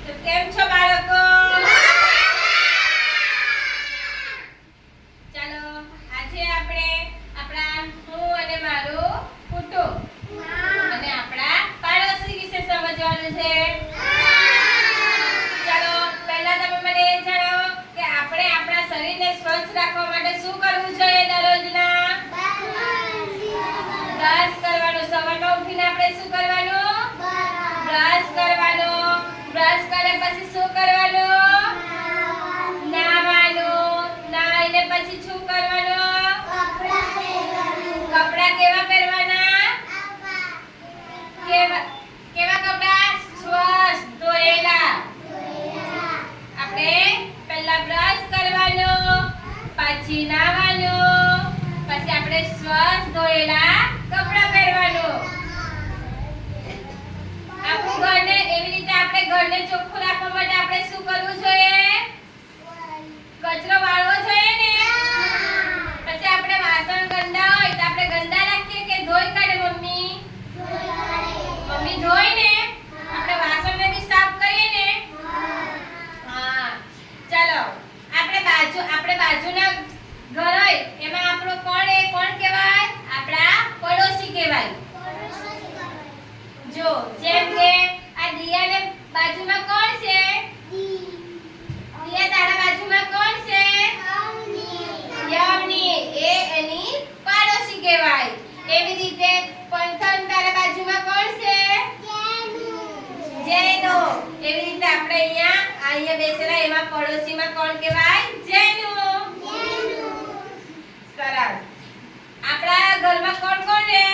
તો કેમ છો બાળકો? ચાલો આજે આપણે હું અને મારું કુટુંબ અને આપણા પાડોશી વિશે સમજવાનું છે. ચાલો પહેલા તમે મને એ જણાવો કે આપણે આપણા શરીરને સ્વચ્છ રાખવા માટે શું કરવું જોઈએ દરરોજના? બ્રશ કરવાનું. સવારમાં ઉઠીને આપણે શું કરવાનું? બ્રશ કરવાનું. બ્રશ કર્યા પછી શું કરવાનું? નાહવાનું. નાહીને પછી શું કરવાનું? કપડાં કેવા પહેરવાના? કેવા કપડાં? સ્વચ્છ ધોયેલા. આપણે પહેલા બ્રશ કરવાનું, પછી નાહવાનું, પછી આપણે સ્વચ્છ ધોયેલા કપડાં પહેરવાનું. આપણું ઘરને એવી રીતે આપણે ઘરને ચોખ્ખું રાખવા માટે આપણે શું કરવું જોઈએ? કચરો વાળવો જોઈએ ને. પછી આપણે વાસણ ગંદા હોય તો આપણે ગંદા રાખીએ કે ધોઈ કાઢે મમ્મી? મમ્મી ધોઈ ને. આપણે વાસણને બી સાફ કરીએ ને. હા. ચાલો આપણે બાજુના ઘર હોય એમાં આપણો કોણ કહેવાય? આપણા પડોશી કહેવાય. જો જેમ કે આ દિયાને બાજુમાં કોણ છે? દિયા તારા બાજુમાં કોણ છે? યવની. એ એની પાડોશી કહેવાય. એવી રીતે પંથન તારા બાજુમાં કોણ છે? જેનો. એવી રીતે આપણે અહીંયા બેસેલા એમાં પડોશીમાં કોણ કહેવાય? જેનો. સરસ. આપણા ઘરમાં કોણ રહે?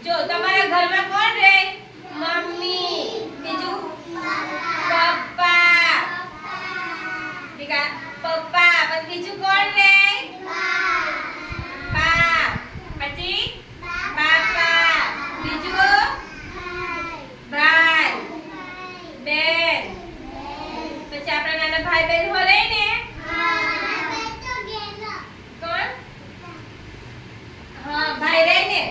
જો તમારા ઘરમાં કોણ રહે? મમ્મી. બીજું? પપ્પા. પપ્પા. પછી બીજું કોણ રહે? બા. પછી બાપા. બીજું? ભાઈ. બેન. પછી આપણા નાના ભાઈ બહેન હો રહે ને? કોણ? હા ભાઈ રહે ને.